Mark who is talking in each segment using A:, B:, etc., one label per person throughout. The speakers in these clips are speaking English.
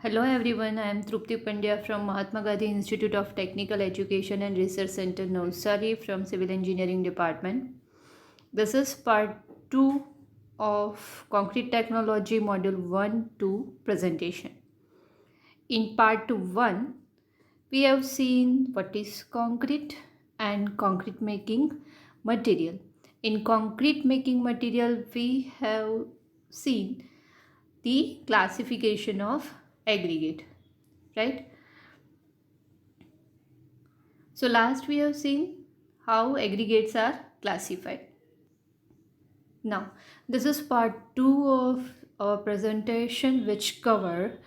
A: Hello everyone, I am Trupti Pandya from Mahatma Gandhi Institute of Technical Education and Research Center, Navsari from Civil Engineering Department. This is part 2 of Concrete Technology Module 1 2 presentation. In part 1, we have seen what is concrete and concrete making material. In concrete making material, we have seen the classification of aggregate, right? So last we have seen how aggregates are classified. Now this is part 2 of our presentation, which cover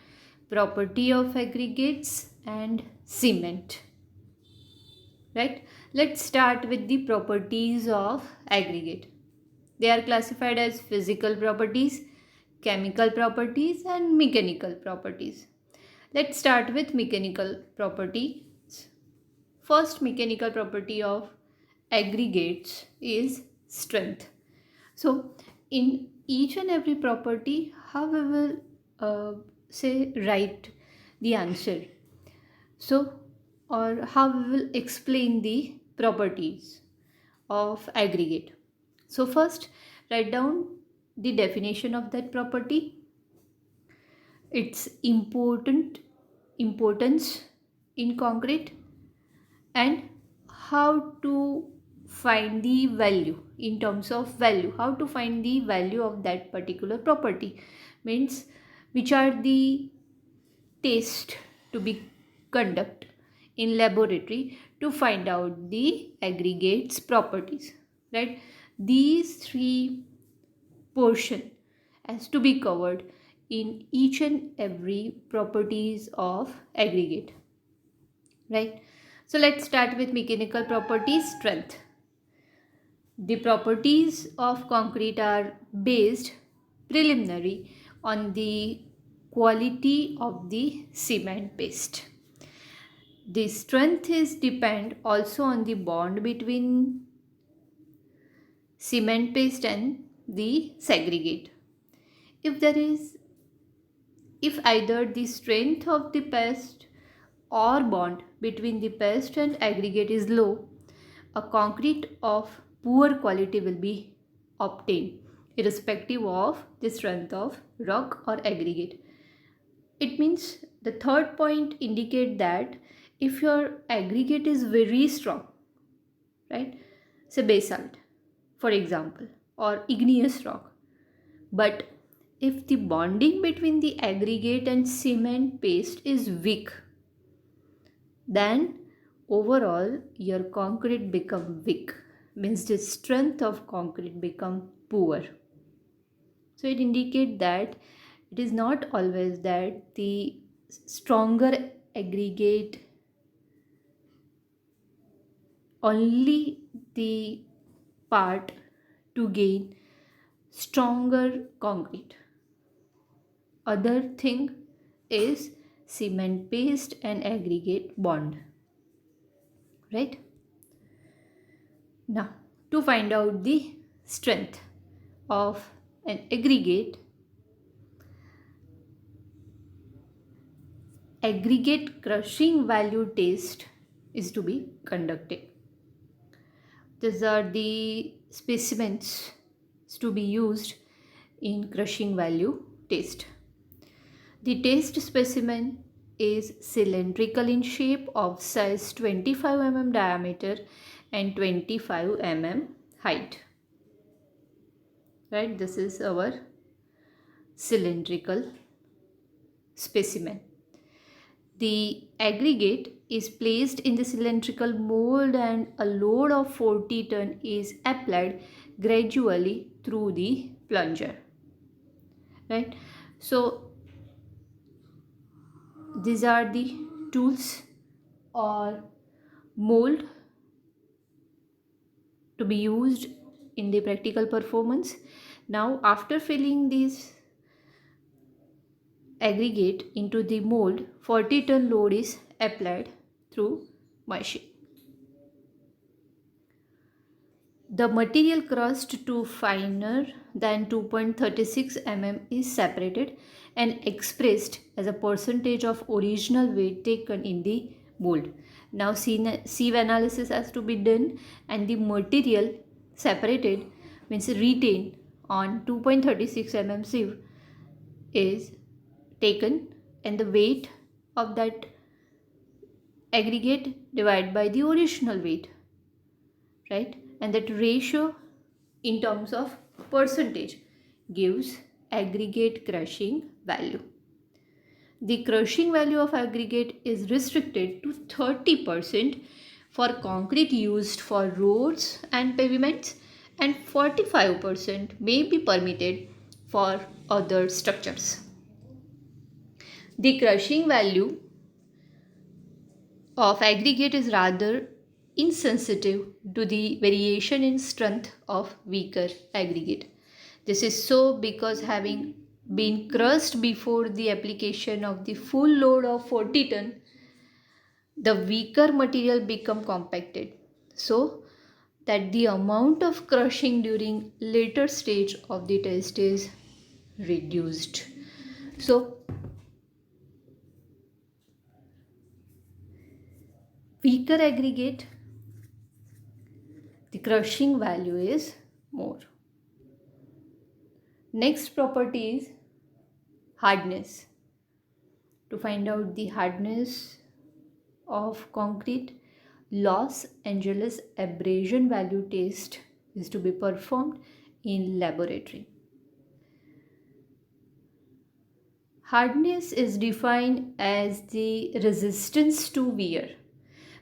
A: property of aggregates and cement. Right? Let's start with the properties of aggregate. They are classified as physical properties, chemical properties and mechanical properties. Let's start with mechanical properties. First mechanical property of aggregates is strength. So in each and every property, how we will say write the answer. So or how we will explain the properties of aggregate. So first write down the definition of that property, its importance in concrete, and how to find the value in terms of value, how to find the value of that particular property, means which are the tests to be conduct in laboratory to find out the aggregates properties, right? These three portion has to be covered in each and every properties of aggregate, right? So let's start with mechanical properties. Strength. The properties of concrete are based preliminary on the quality of the cement paste. The strength is depend also on the bond between cement paste and the segregate. If there is if either the strength of the paste or bond between the paste and aggregate is low, a concrete of poor quality will be obtained, irrespective of the strength of rock or aggregate. It means the third point indicate that if your aggregate is very strong, right? Say basalt, for example, or igneous rock. But if the bonding between the aggregate and cement paste is weak, then overall your concrete become weak, means the strength of concrete become poor. So it indicates that it is not always that the stronger aggregate only the part to gain stronger concrete. Other thing is cement paste and aggregate bond, right? Now to find out the strength of an aggregate crushing value test is to be conducted. These are the specimens to be used in crushing value test. The test specimen is cylindrical in shape of size 25 mm diameter and 25 mm height. Right, this is our cylindrical specimen. The aggregate is placed in the cylindrical mold and a load of 40 ton is applied gradually through the plunger. Right, so these are the tools or mold to be used in the practical performance. Now after filling this aggregate into the mold, 40 ton load is applied through machine. The material crushed to finer then 2.36 mm is separated and expressed as a percentage of original weight taken in the mold. Now sieve analysis has to be done and the material separated means retained on 2.36 mm sieve is taken and the weight of that aggregate divided by the original weight, right? And that ratio in terms of percentage gives aggregate crushing value. The crushing value of aggregate is restricted to 30% for concrete used for roads and pavements, and 45% may be permitted for other structures. The crushing value of aggregate is rather insensitive to the variation in strength of weaker aggregate. This is so because having been crushed before the application of the full load of 40 ton, the weaker material become compacted, so that the amount of crushing during later stage of the test is reduced. So weaker aggregate, the crushing value is more. Next property is hardness. To find out the hardness of concrete, Los Angeles abrasion value test is to be performed in laboratory. Hardness is defined as the resistance to wear,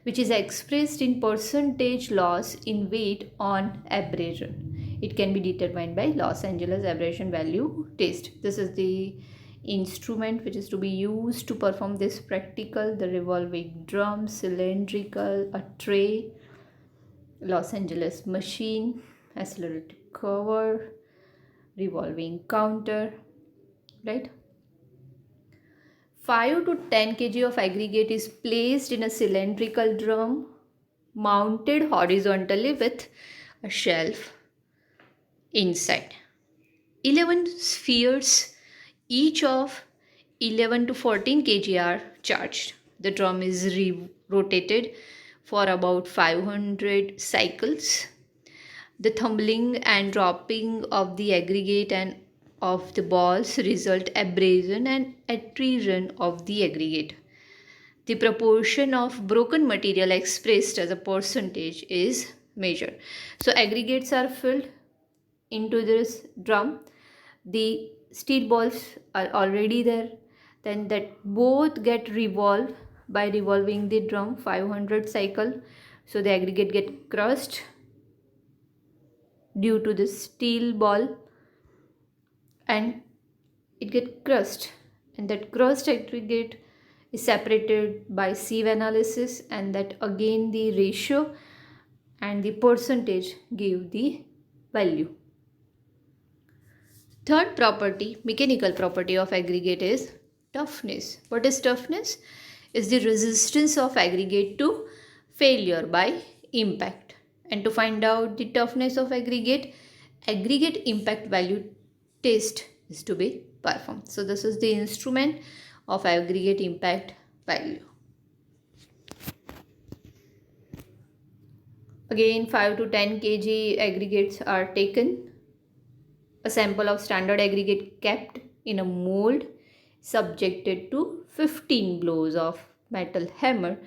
A: which is expressed in percentage loss in weight on abrasion. It can be determined by Los Angeles abrasion value test. This is the instrument which is to be used to perform this practical: the revolving drum, cylindrical, a tray, Los Angeles machine, accelerator cover, revolving counter, right? 5 to 10 kg of aggregate is placed in a cylindrical drum mounted horizontally with a shelf inside. 11 spheres, each of 11 to 14 kg, are charged. The drum is rotated for about 500 cycles. The tumbling and dropping of the aggregate and of the balls result abrasion and attrition of the aggregate. The proportion of broken material expressed as a percentage is measured. So aggregates are filled into this drum. The steel balls are already there. Then that both get revolved by revolving the drum 500 cycle. So the aggregate get crushed due to the steel ball and it get crushed, and that crushed aggregate is separated by sieve analysis, and that again the ratio and the percentage give the value. Third property, mechanical property of aggregate, is toughness. What is toughness? Is the resistance of aggregate to failure by impact. And to find out the toughness of aggregate, aggregate impact value test is to be performed. So this is the instrument of aggregate impact value. Again 5 to 10 kg aggregates are taken. A sample of standard aggregate kept in a mold subjected to 15 blows of metal hammer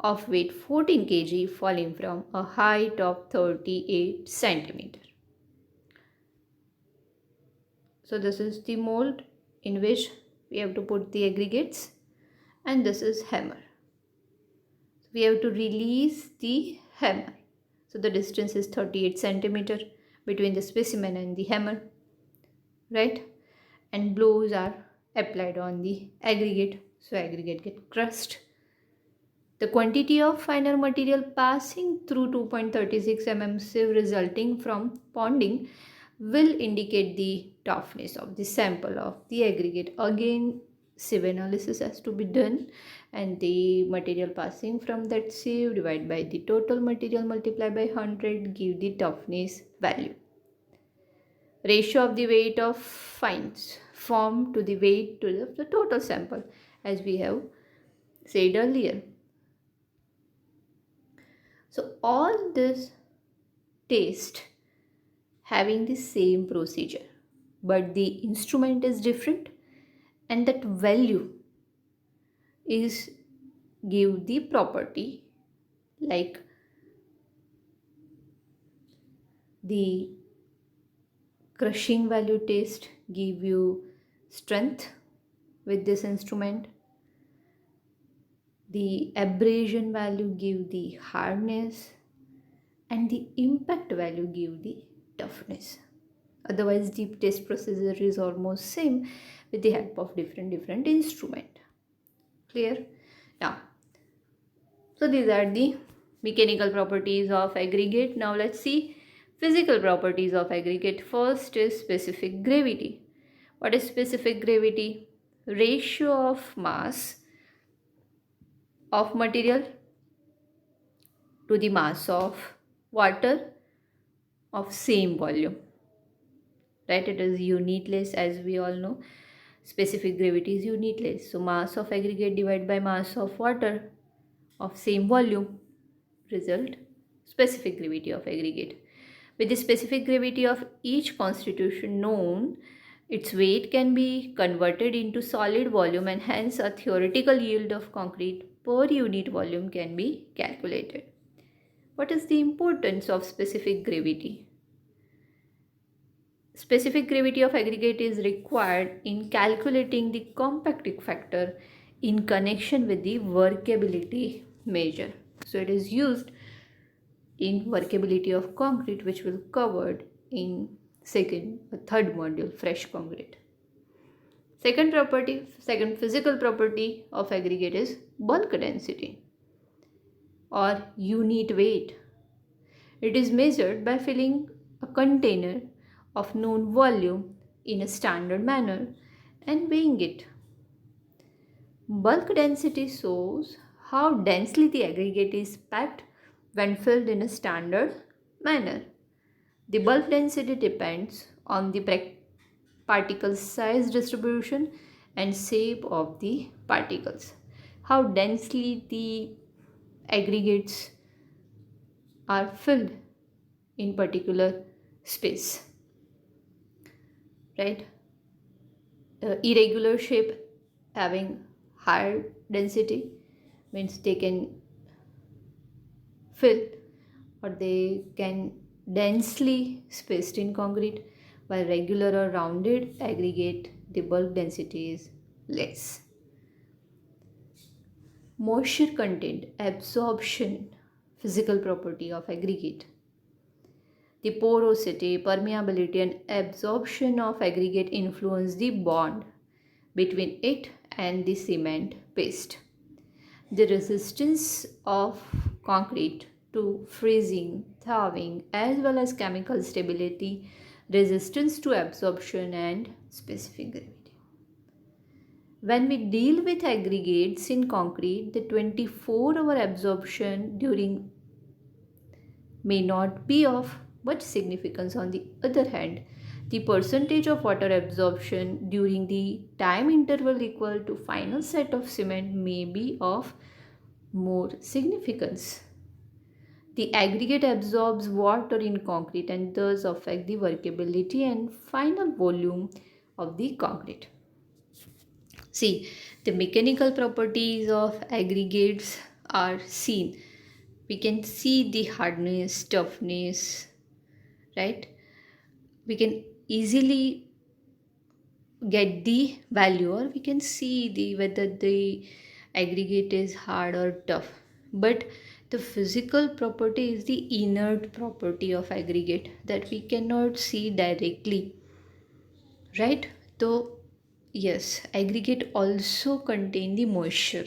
A: of weight 14 kg falling from a height of 38 centimeter. So this is the mold in which we have to put the aggregates, and this is hammer. So we have to release the hammer. So the distance is 38 centimeter between the specimen and the hammer, right? And blows are applied on the aggregate, so aggregate get crushed. The quantity of finer material passing through 2.36 mm sieve resulting from ponding will indicate the toughness of the sample of the aggregate. Again sieve analysis has to be done, and the material passing from that sieve divided by the total material multiplied by 100 give the toughness value. ratio of the weight of fines form to the weight to the total sample, as we have said earlier. So all this test having the same procedure, but the instrument is different, and that value is give the property, like the crushing value test give you strength with this instrument, the abrasion value give the hardness, and the impact value give the toughness. Otherwise the test procedure is almost same with the help of different instrument. Clear? Now, so these are the mechanical properties of aggregate. Now let's see physical properties of aggregate. First is specific gravity. What is specific gravity? Ratio of mass of material to the mass of water of same volume. Right? It is unitless, as we all know. Specific gravity is unitless. So mass of aggregate divided by mass of water of same volume, result specific gravity of aggregate. With the specific gravity of each constitution known, its weight can be converted into solid volume, and hence a theoretical yield of concrete per unit volume can be calculated. What is the importance of specific gravity? Specific gravity of aggregate is required in calculating the compacting factor in connection with the workability measure. So it is used in workability of concrete, which will covered in third module, fresh concrete. Second physical property of aggregate is bulk density or unit weight. It is measured by filling a container of known volume in a standard manner and weighing it. Bulk density shows how densely the aggregate is packed when filled in a standard manner. The bulk density depends on the particle size distribution and shape of the particles. How densely the aggregates are filled in particular space. Right? Irregular shape having higher density means they can fill or they can densely spaced in concrete, while regular or rounded aggregate the bulk density is less. Moisture content, absorption, physical property of aggregate. The porosity, permeability and absorption of aggregate influence the bond between it and the cement paste. The resistance of concrete to freezing, thawing, as well as chemical stability, resistance to absorption and specific gravity. When we deal with aggregates in concrete, the 24-hour absorption during may not be of much significance. On the other hand, the percentage of water absorption during the time interval equal to final set of cement may be of more significance. The aggregate absorbs water in concrete and thus affect the workability and final volume of the concrete. See, the mechanical properties of aggregates are seen. We can see the hardness, toughness, right? We can easily get the value, or we can see the whether the aggregate is hard or tough. But the physical property is the inert property of aggregate that we cannot see directly, right? So yes, aggregate also contain the moisture,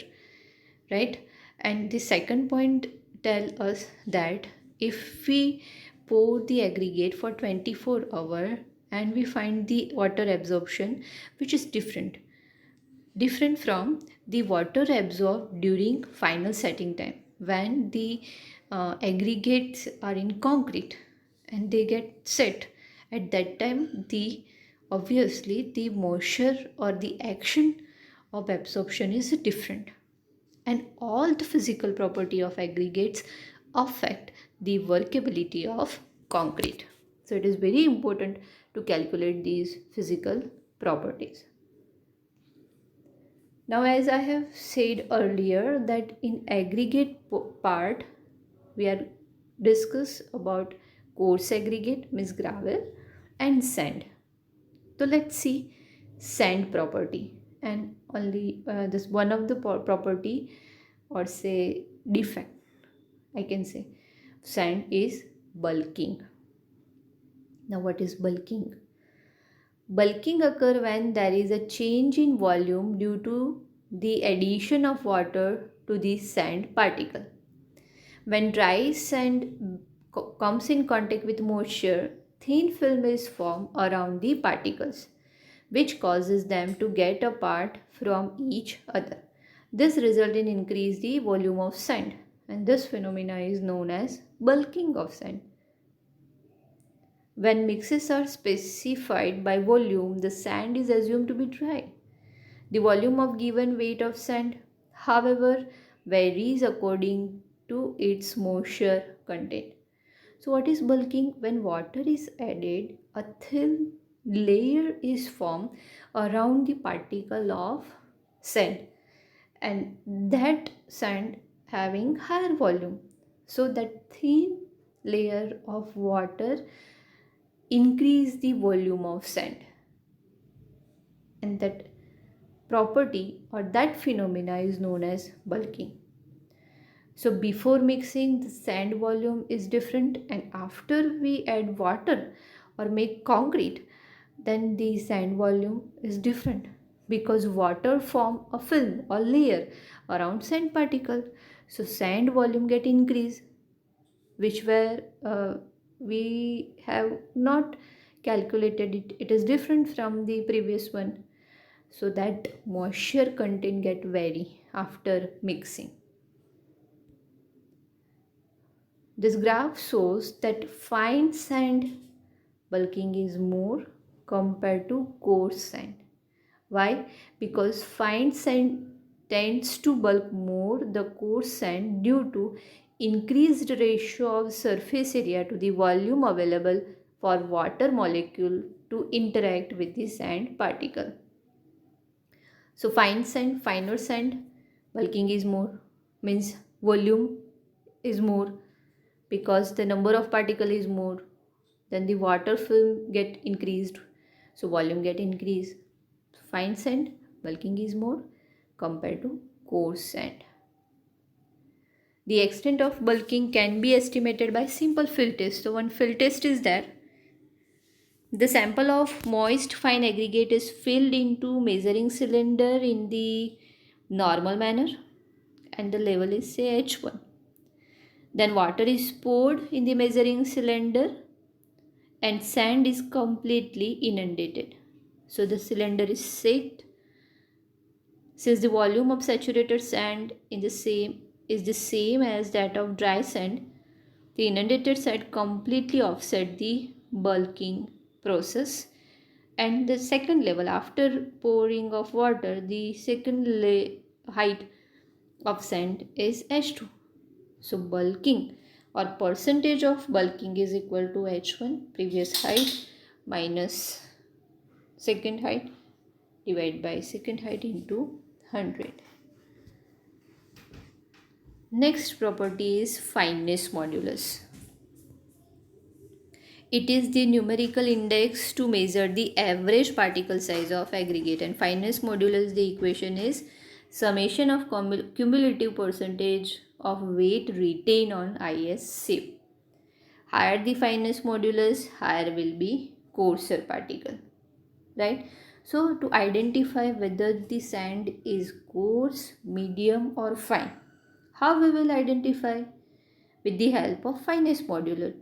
A: right? And the second point tell us that if we pour the aggregate for 24 hours and we find the water absorption which is different from the water absorbed during final setting time, when the aggregates are in concrete and they get set At that time, the obviously the moisture or the action of absorption is different, and all the physical property of aggregates affect the workability of concrete. So it is very important to calculate these physical properties. Now, as I have said earlier, that in aggregate part we are discuss about coarse aggregate means gravel and sand. So let's see sand property, and only this one of the property or say defect I can say sand is bulking. Now what is bulking? Bulking occur when there is a change in volume due to the addition of water to the sand particle. When dry sand comes in contact with moisture, thin film is formed around the particles, which causes them to get apart from each other. This results in increase the volume of sand, and this phenomena is known as bulking of sand. When mixes are specified by volume, the sand is assumed to be dry. The volume of given weight of sand, however, varies according to its moisture content. So what is bulking? When water is added, a thin layer is formed around the particle of sand, and that sand having higher volume. So that thin layer of water increase the volume of sand, and that property or that phenomena is known as bulking. So before mixing, the sand volume is different, and after we add water or make concrete, then the sand volume is different, because water form a film or layer around sand particle. So sand volume get increased, which where we have not calculated it. It is different from the previous one. So that moisture content get vary after mixing. This graph shows that fine sand bulking is more compared to coarse sand. Why? Because fine sand tends to bulk more the coarse sand due to increased ratio of surface area to the volume available for water molecule to interact with the sand particle. So finer sand, bulking is more, means volume is more, because the number of particle is more, then the water film get increased, so volume get increased. Fine sand bulking is more compared to coarse sand. The extent of bulking can be estimated by simple field test. So one field test is there. The sample of moist fine aggregate is filled into measuring cylinder in the normal manner, and the level is say H1. Then water is poured in the measuring cylinder and sand is completely inundated. So the cylinder is set. Since the volume of saturated sand is the same as that of dry sand, the inundated side completely offset the bulking process. And the second level, after pouring of water, the second height of sand is H2. So bulking or percentage of bulking is equal to H1 previous height minus second height divided by second height into 100. Next property is fineness modulus. It is the numerical index to measure the average particle size of aggregate, and fineness modulus, the equation is summation of cumulative percentage of weight retained on IS sieve. Higher the fineness modulus, higher will be coarser particle, right? So to identify whether the sand is coarse, medium or fine, how we will identify? With the help of fineness modulus,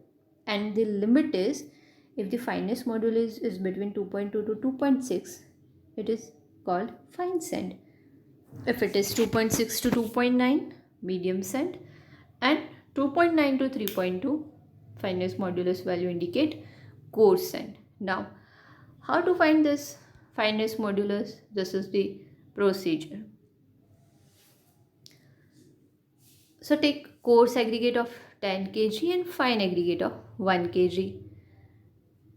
A: and the limit is, if the fineness modulus is between 2.2 to 2.6, it is called fine sand. If it is 2.6 to 2.9, medium sand, and 2.9 to 3.2, fineness modulus value indicate quotient. Now, how to find this fineness modulus? This is the procedure. So take coarse aggregate of 10 kg and fine aggregate of 1 kg.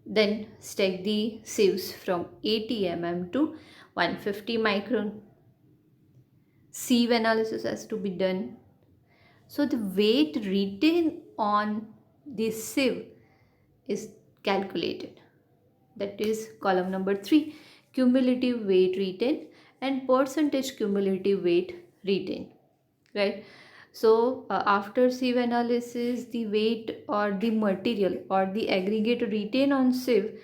A: Then stack the sieves from 80 mm to 150 micron. Sieve analysis has to be done. So the weight retained on the sieve is calculated. That is column number 3, cumulative weight retained and percentage cumulative weight retained, right? So after sieve analysis, the weight or the material or the aggregate retained on sieve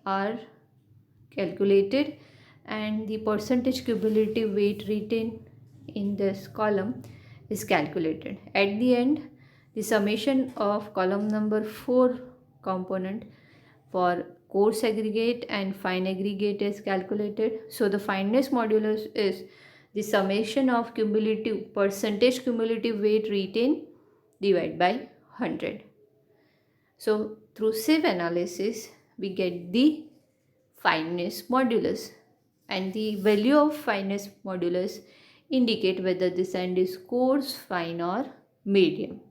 A: are calculated, and the percentage cumulative weight retained in this column is calculated. At the end, the summation of column number 4 component for coarse aggregate and fine aggregate is calculated. So the fineness modulus is the summation of cumulative percentage cumulative weight retained divided by 100. So through sieve analysis, we get the fineness modulus, and the value of fineness modulus indicate whether the sand is coarse, fine or medium.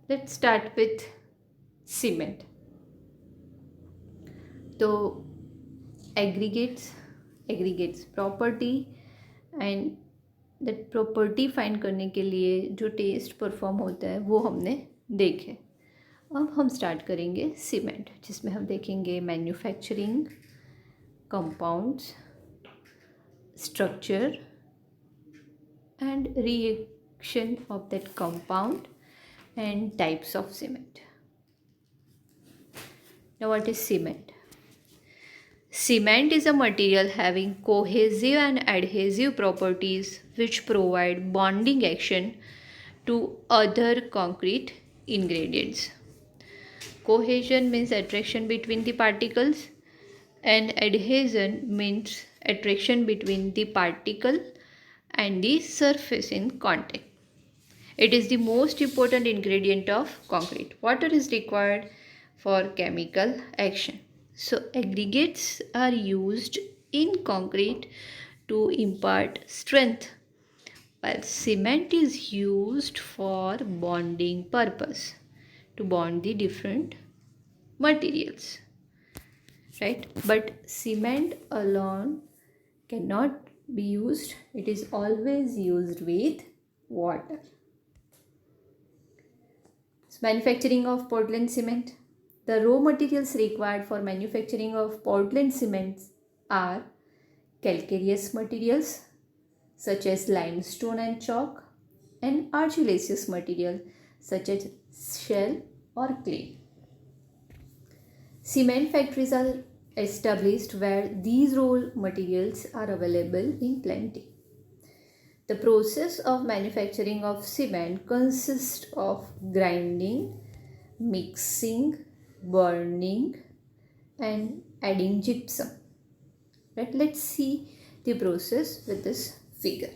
A: Let's start with cement. So aggregates property, and that property find करने के लिए जो test perform होता है वो हमने देखे. अब हम स्टार्ट करेंगे सीमेंट, जिसमें हम देखेंगे manufacturing, compounds, structure and reaction of that compound and types of cement. Now what is cement? Cement is a material having cohesive and adhesive properties which provide bonding action to other concrete ingredients. Cohesion means attraction between the particles, and adhesion means attraction between the particle and the surface in contact. It is the most important ingredient of concrete. Water is required for chemical action. So aggregates are used in concrete to impart strength, while cement is used for bonding purpose, to bond the different materials, right? But cement alone cannot be used. It is always used with water. So manufacturing of Portland cement. The raw materials required for manufacturing of Portland cements are calcareous materials such as limestone and chalk, and argillaceous material such as shell or clay. Cement factories are established where these raw materials are available in plenty. The process of manufacturing of cement consists of grinding, mixing, burning and adding gypsum. Right, let's see the process with this figure.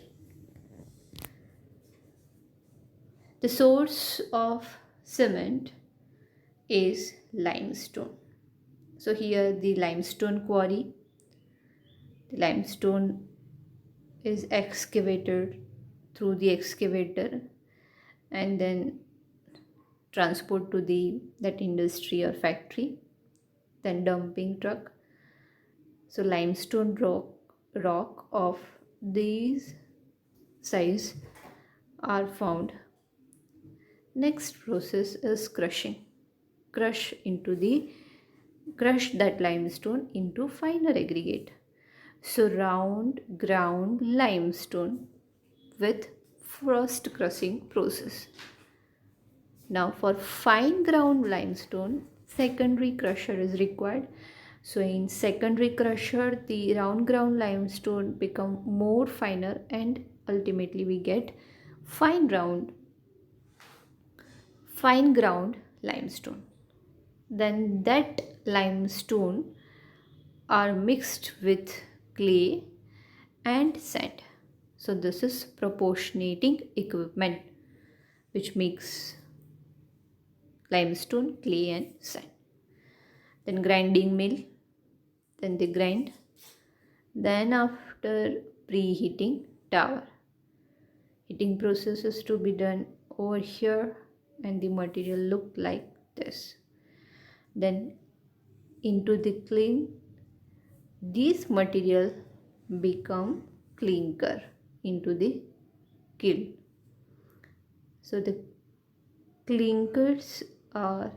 A: The source of cement is limestone. So here the limestone quarry, the limestone is excavated through the excavator and then transport to that industry or factory, then dumping truck. So limestone rock of these size are found. Next process is crushing. Crush that limestone into finer aggregate. So round ground limestone with first crushing process. Now for fine ground limestone, secondary crusher is required. So in secondary crusher, the round ground limestone become more finer and ultimately we get fine ground limestone. Then that limestone are mixed with clay and sand. So this is proportionating equipment which makes limestone, clay and sand. Then grinding mill, then they grind. Then after preheating tower, heating process is to be done over here and the material look like this. Then into the kiln, these material become clinker into the kiln. So the clinkers are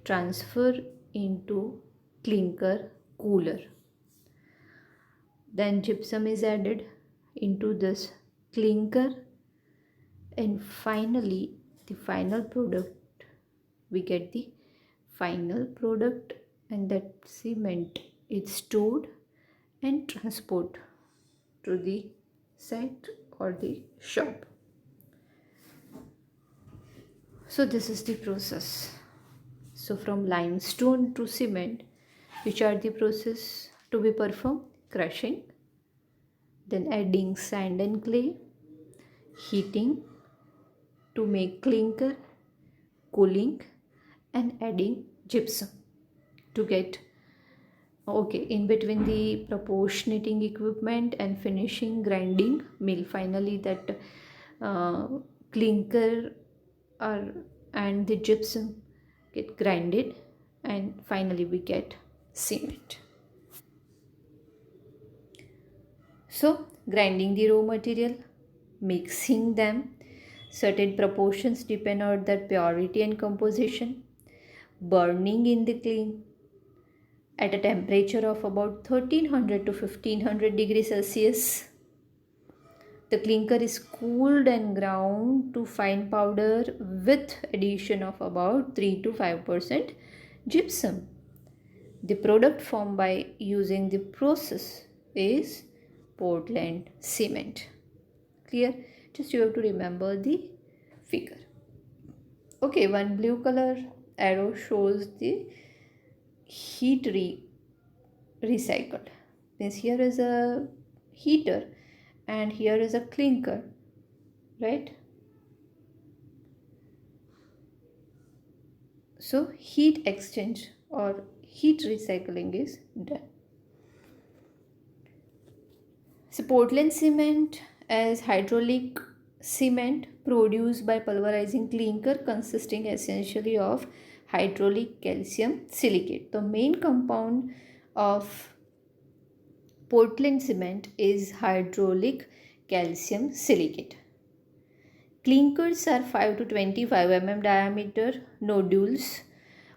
A: transferred into clinker cooler. Then gypsum is added into this clinker, and finally the final product, we get the final product, and that cement is stored and transported to the site or the shop. So this is the process. So from limestone to cement, which are the process to be performed? Crushing, then adding sand and clay, heating to make clinker, cooling and adding gypsum to get, okay, in between the proportionating equipment and finishing grinding mill, finally that clinker and the gypsum get grinded and finally we get cement. So grinding the raw material, mixing them, certain proportions depend on their purity and composition, burning in the kiln at a temperature of about 1300 to 1500 degrees Celsius. The clinker is cooled and ground to fine powder with addition of about 3 to 5% gypsum. The product formed by using the process is Portland cement. Clear? Just you have to remember the figure. Okay, one blue color arrow shows the heat recycled. Means here is a heater and here is a clinker, right? So heat exchange or heat recycling is done. So Portland cement as hydraulic cement produced by pulverizing clinker consisting essentially of hydraulic calcium silicate. The main compound of Portland cement is hydraulic calcium silicate. Clinkers are 5 to 25 mm diameter nodules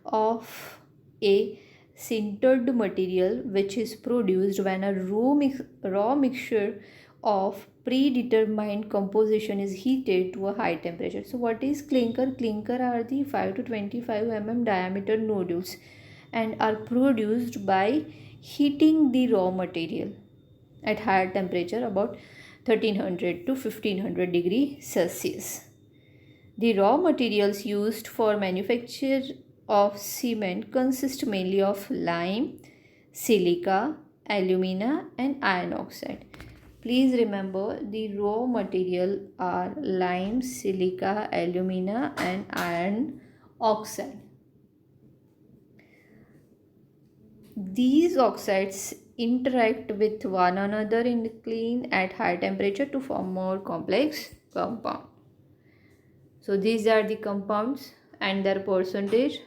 A: of a sintered material which is produced when a raw mixture of predetermined composition is heated to a high temperature. So what is clinker? Clinker are the 5 to 25 mm diameter nodules and are produced by heating the raw material at higher temperature about 1300 to 1500 degrees Celsius. The raw materials used for manufacture of cement consist mainly of lime, silica, alumina and iron oxide. Please remember the raw material are lime, silica, alumina and iron oxide. These oxides interact with one another in the kiln at high temperature to form more complex compound. So these are the compounds and their percentage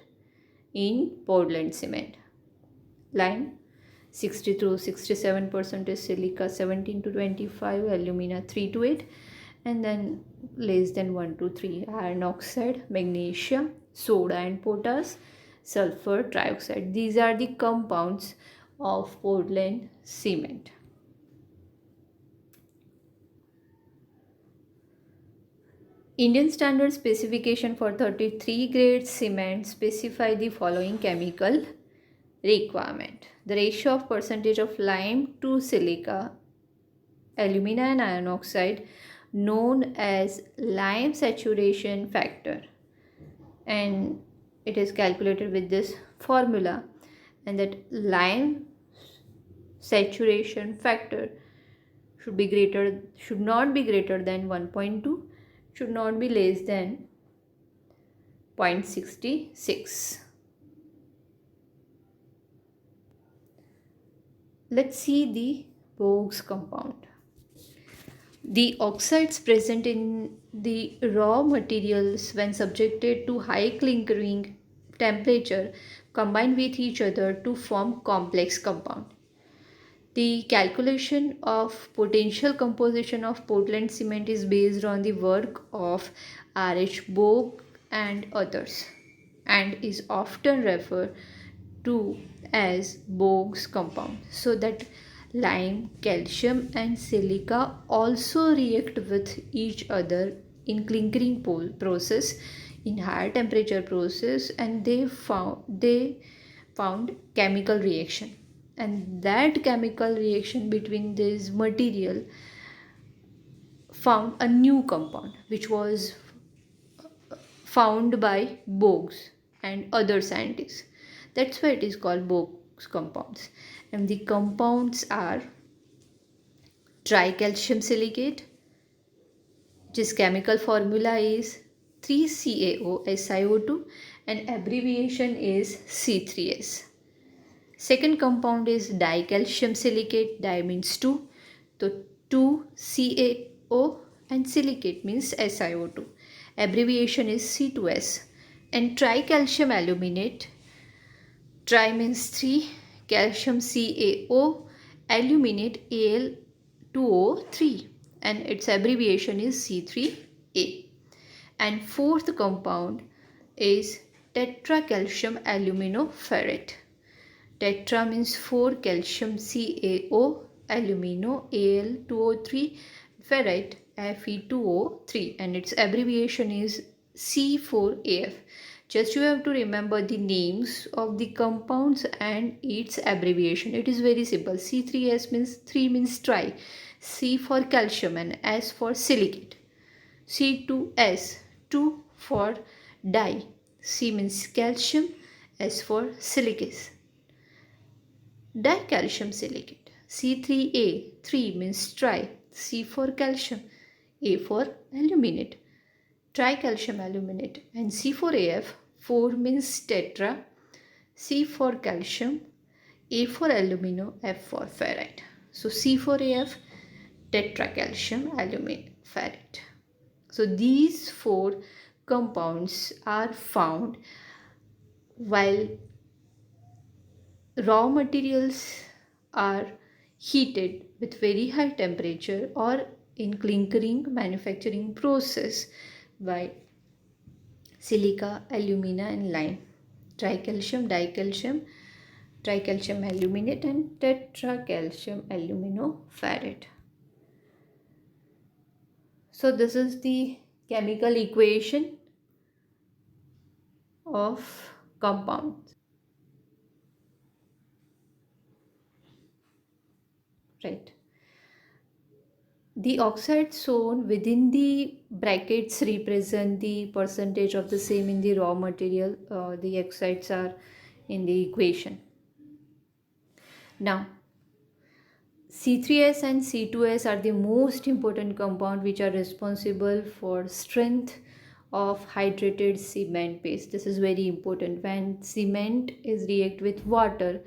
A: in Portland cement. Lime 60 to 67% is silica 17 to 25, alumina 3 to 8 and then less than 1 to 3 iron oxide, magnesium, soda and potash, sulfur trioxide. These are the compounds of Portland cement. Indian standard specification for 33 grade cement specify the following chemical requirement. The ratio of percentage of lime to silica, alumina and iron oxide known as lime saturation factor, and it is calculated with this formula, and that lime saturation factor should not be greater than 1.2, should not be less than 0.66. Let's see the Bogue's compound. The oxides present in the raw materials when subjected to high clinkering temperature combine with each other to form complex compound. The calculation of potential composition of Portland cement is based on the work of R.H. Bogue and others and is often referred to as Bogue's compound. So that lime, calcium and silica also react with each other in clinkering process, in higher temperature process, and they found chemical reaction, and that chemical reaction between this material found a new compound which was found by Bogues and other scientists. That's why it is called Bogues compounds. And the compounds are tricalcium silicate, which chemical formula is 3CaO and abbreviation is C3S. Second compound is dicalcium silicate. Di means 2. So 2CaO and silicate means SiO2. Abbreviation is C2S. And tricalcium aluminate. Tri means 3. Calcium CaO. Aluminate Al2O3. And its abbreviation is C3A. And fourth compound is tetracalcium aluminoferrate. Tetra means 4, calcium CaO, alumino Al2O3, ferrite Fe2O3, and its abbreviation is C4AF. Just you have to remember the names of the compounds and its abbreviation. It is very simple. C3S means 3 means tri, C for calcium and S for silicate. C2S 2 for di, C means calcium, S for silicate. Dicalcium silicate. C3A 3 means tri, C for calcium, A for aluminate. Tricalcium aluminate. And C4AF 4 means tetra, C for calcium, A for alumino, F for ferrite. So C4AF tetracalcium aluminoferrite. So these 4 compounds are found while raw materials are heated with very high temperature or in clinkering manufacturing process by silica, alumina and lime, tricalcium, dicalcium, tricalcium aluminate and tetracalcium aluminoferrate. So this is the chemical equation of compounds. Right. The oxides shown within the brackets represent the percentage of the same in the raw material. The oxides are in the equation. Now, C3S and C2S are the most important compound which are responsible for strength of hydrated cement paste. This is very important. When cement is react with water,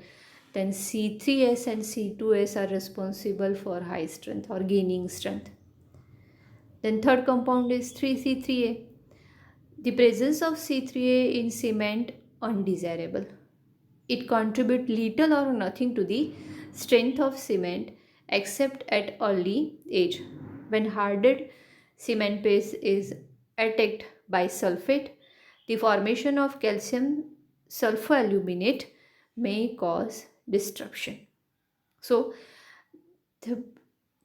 A: then C3S and C2S are responsible for high strength or gaining strength. Then third compound is 3C3A. The presence of C3A in cement undesirable. It contributes little or nothing to the strength of cement except at early age. When hardened cement paste is attacked by sulfate, the formation of calcium sulfoaluminate may cause disruption. So, the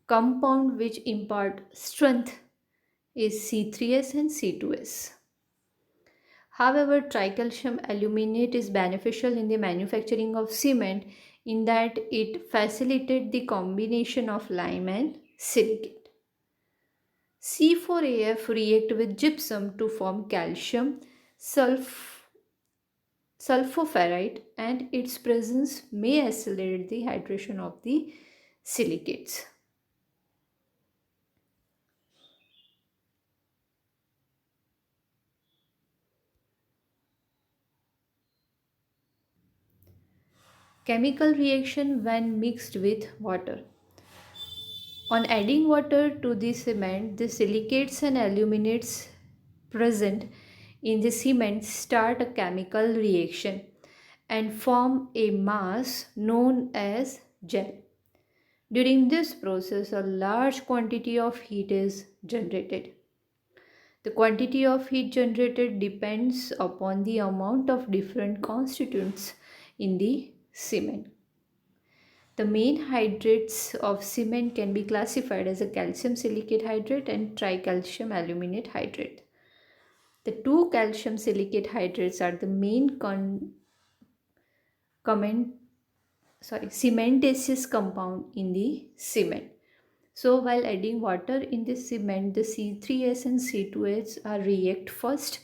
A: compound which impart strength is C3S and C2S. However, tricalcium aluminate is beneficial in the manufacturing of cement in that it facilitates the combination of lime and silicate. C4AF react with gypsum to form calcium sulfoferrite, and its presence may accelerate the hydration of the silicates. Chemical reaction when mixed with water. On adding water to the cement, the silicates and aluminates present in the cement start a chemical reaction and form a mass known as gel. During this process, a large quantity of heat is generated. The quantity of heat generated depends upon the amount of different constituents in the cement. The main hydrates of cement can be classified as a calcium silicate hydrate and tricalcium aluminate hydrate. The two calcium silicate hydrates are the main comment, cementatious compound in the cement. So while adding water in the cement, the C3S and C2S are react first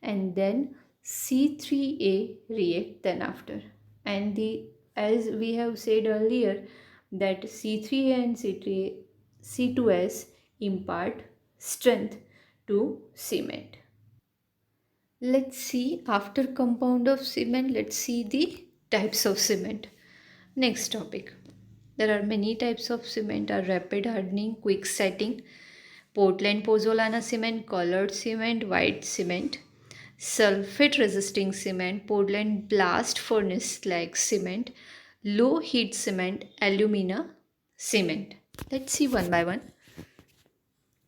A: and then C3A react then after. And the as we have said earlier that C3A and C2S impart strength to cement. Let's see after compound of cement, let's see the types of cement. Next topic. There are many types of cement are rapid hardening, quick setting, Portland pozzolana cement, colored cement, white cement, sulfate resisting cement, Portland blast furnace slag cement, low heat cement, alumina cement. Let's see one by one.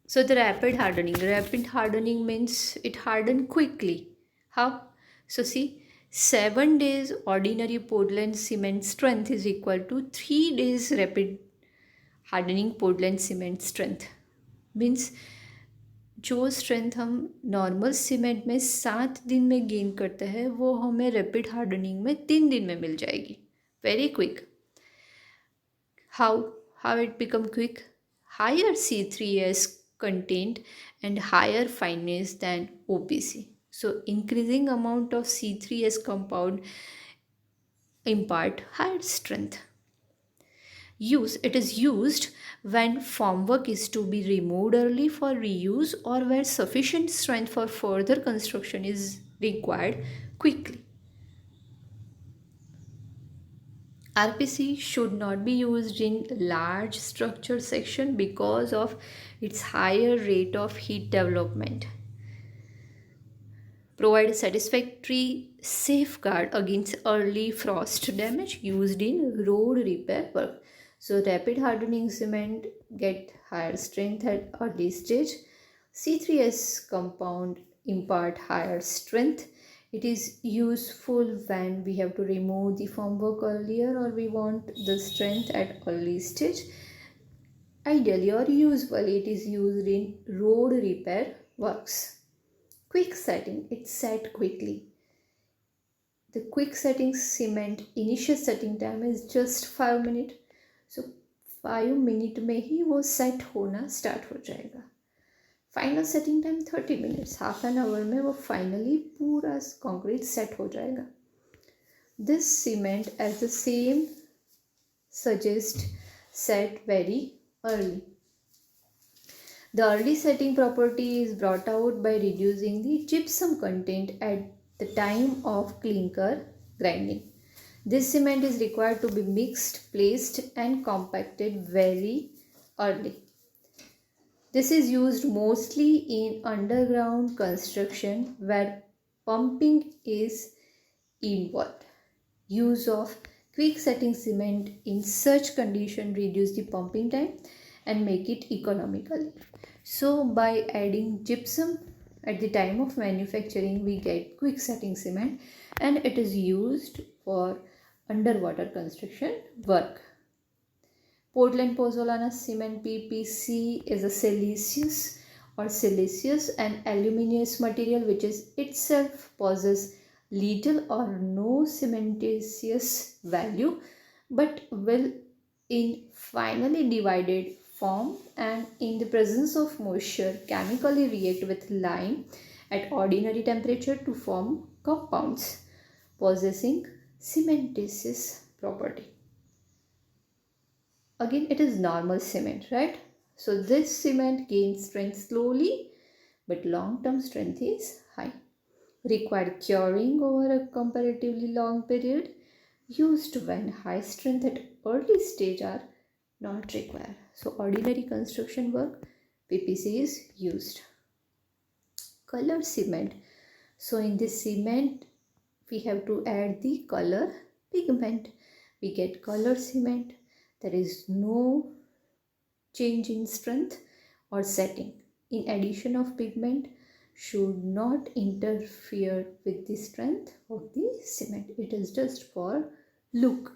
A: So the rapid hardening means it harden quickly. How? So see, 7 days ordinary Portland cement strength is equal to 3 days rapid hardening Portland cement strength. Means जो strength हम normal cement में 7 दिन में gain करते हैं वो हमें rapid hardening में 3 दिन में मिल जाएगी. Very quick. how it become quick? Higher C3S content and higher fineness than OPC. So increasing amount of C3S compound impart higher strength. It is used when formwork is to be removed early for reuse or where sufficient strength for further construction is required quickly. RPC should not be used in large structure section because of its higher rate of heat development. Provide a satisfactory safeguard against early frost damage used in road repair work. So rapid hardening cement get higher strength at early stage. C3S compound impart higher strength. It is useful when we have to remove the formwork earlier or we want the strength at early stage. Ideally or usually it is used in road repair works. Quick setting, it set quickly. The quick setting cement initial setting time is just 5 minutes. So 5 minute में ही वो set होना start हो जाएगा. Final setting time 30 minutes. Half an hour में वो finally पूरा concrete set हो जाएगा. This cement as the same suggest set very early. The early setting property is brought out by reducing the gypsum content at the time of clinker grinding. This cement is required to be mixed, placed and compacted very early. This is used mostly in underground construction where pumping is involved. Use of quick setting cement in such condition reduce the pumping time and make it economical. So by adding gypsum at the time of manufacturing we get quick setting cement and it is used for underwater construction work. Portland pozzolana cement PPC is a siliceous and aluminous material which is itself possess little or no cementitious value but will in finally divided form and in the presence of moisture chemically react with lime at ordinary temperature to form compounds. possessing cementitious property. Again, it is normal cement, right? So this cement gains strength slowly, but long-term strength is high. Required curing over a comparatively long period, used when high strength at early stage are not required. So ordinary construction work, PPC is used. Color cement. So in this cement, we have to add the color pigment. We get color cement. There is no change in strength or setting. In addition of pigment should not interfere with the strength of the cement. It is just for look.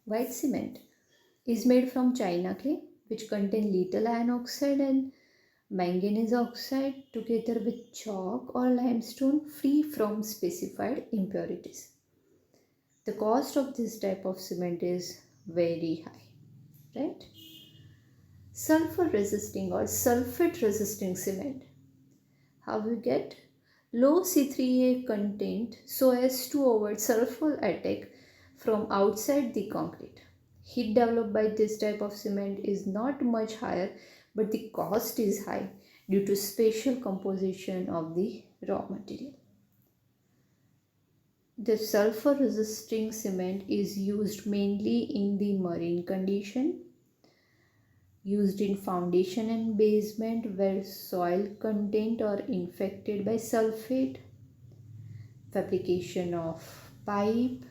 A: White cement is made from china clay, which contain little iron oxide and manganese oxide together with chalk or limestone, free from specified impurities. The cost of this type of cement is very high, right? Sulfur resisting or sulfate resisting cement. How we get? Low C3A content so as to avoid sulfur attack from outside the concrete. Heat developed by this type of cement is not much higher, but the cost is high due to special composition of the raw material. The sulfur resisting cement is used mainly in the marine condition, used in foundation and basement where soil content are infected by sulfate, fabrication of pipe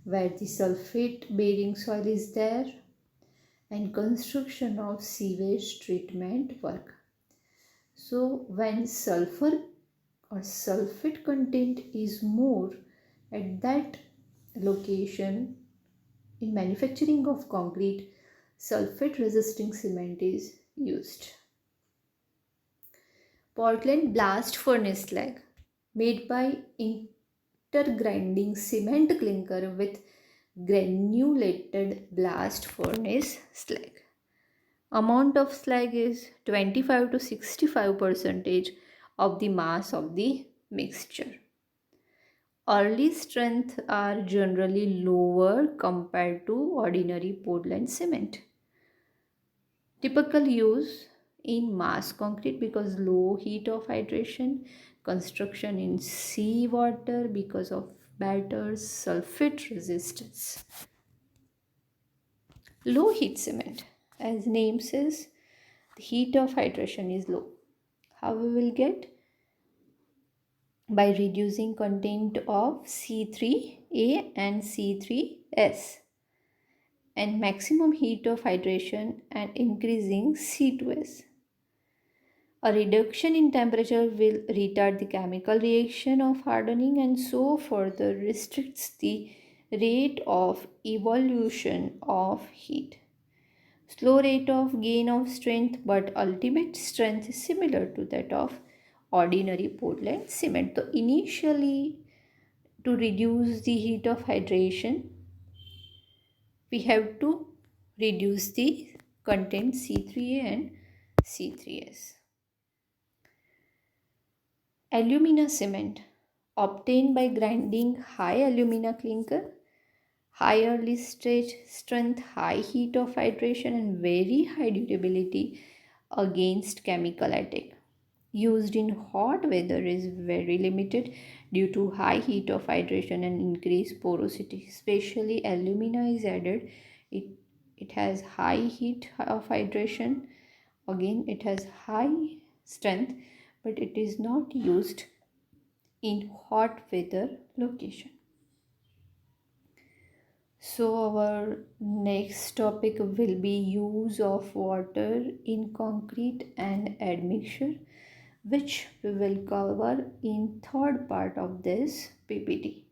A: where the sulfate bearing soil is there, and construction of sewage treatment work. So when sulfur or sulfate content is more at that location, in manufacturing of concrete, sulfate resisting cement is used. Portland blast furnace slag, made by intergrinding cement clinker with granulated blast furnace slag. Amount of slag is 25 to 65% of the mass of the mixture. Early strength are generally lower compared to ordinary Portland cement. Typical use in mass concrete because low heat of hydration, construction in seawater because of better sulfate resistance. Low heat cement, as name says, the heat of hydration is low. How we will get? By reducing content of C3A and C3S and maximum heat of hydration and increasing C2S. A reduction in temperature will retard the chemical reaction of hardening and so further restricts the rate of evolution of heat. Slow rate of gain of strength, but ultimate strength is similar to that of ordinary Portland cement. So initially, to reduce the heat of hydration, we have to reduce the content C3A and C3S. Alumina cement, obtained by grinding high alumina clinker, high early stage strength, high heat of hydration and very high durability against chemical attack. Used in hot weather is very limited due to high heat of hydration and increased porosity. Especially alumina is added. It has high heat of hydration. Again, it has high strength, but it is not used in hot weather location. So our next topic will be use of water in concrete and admixture, which we will cover in third part of this PPT.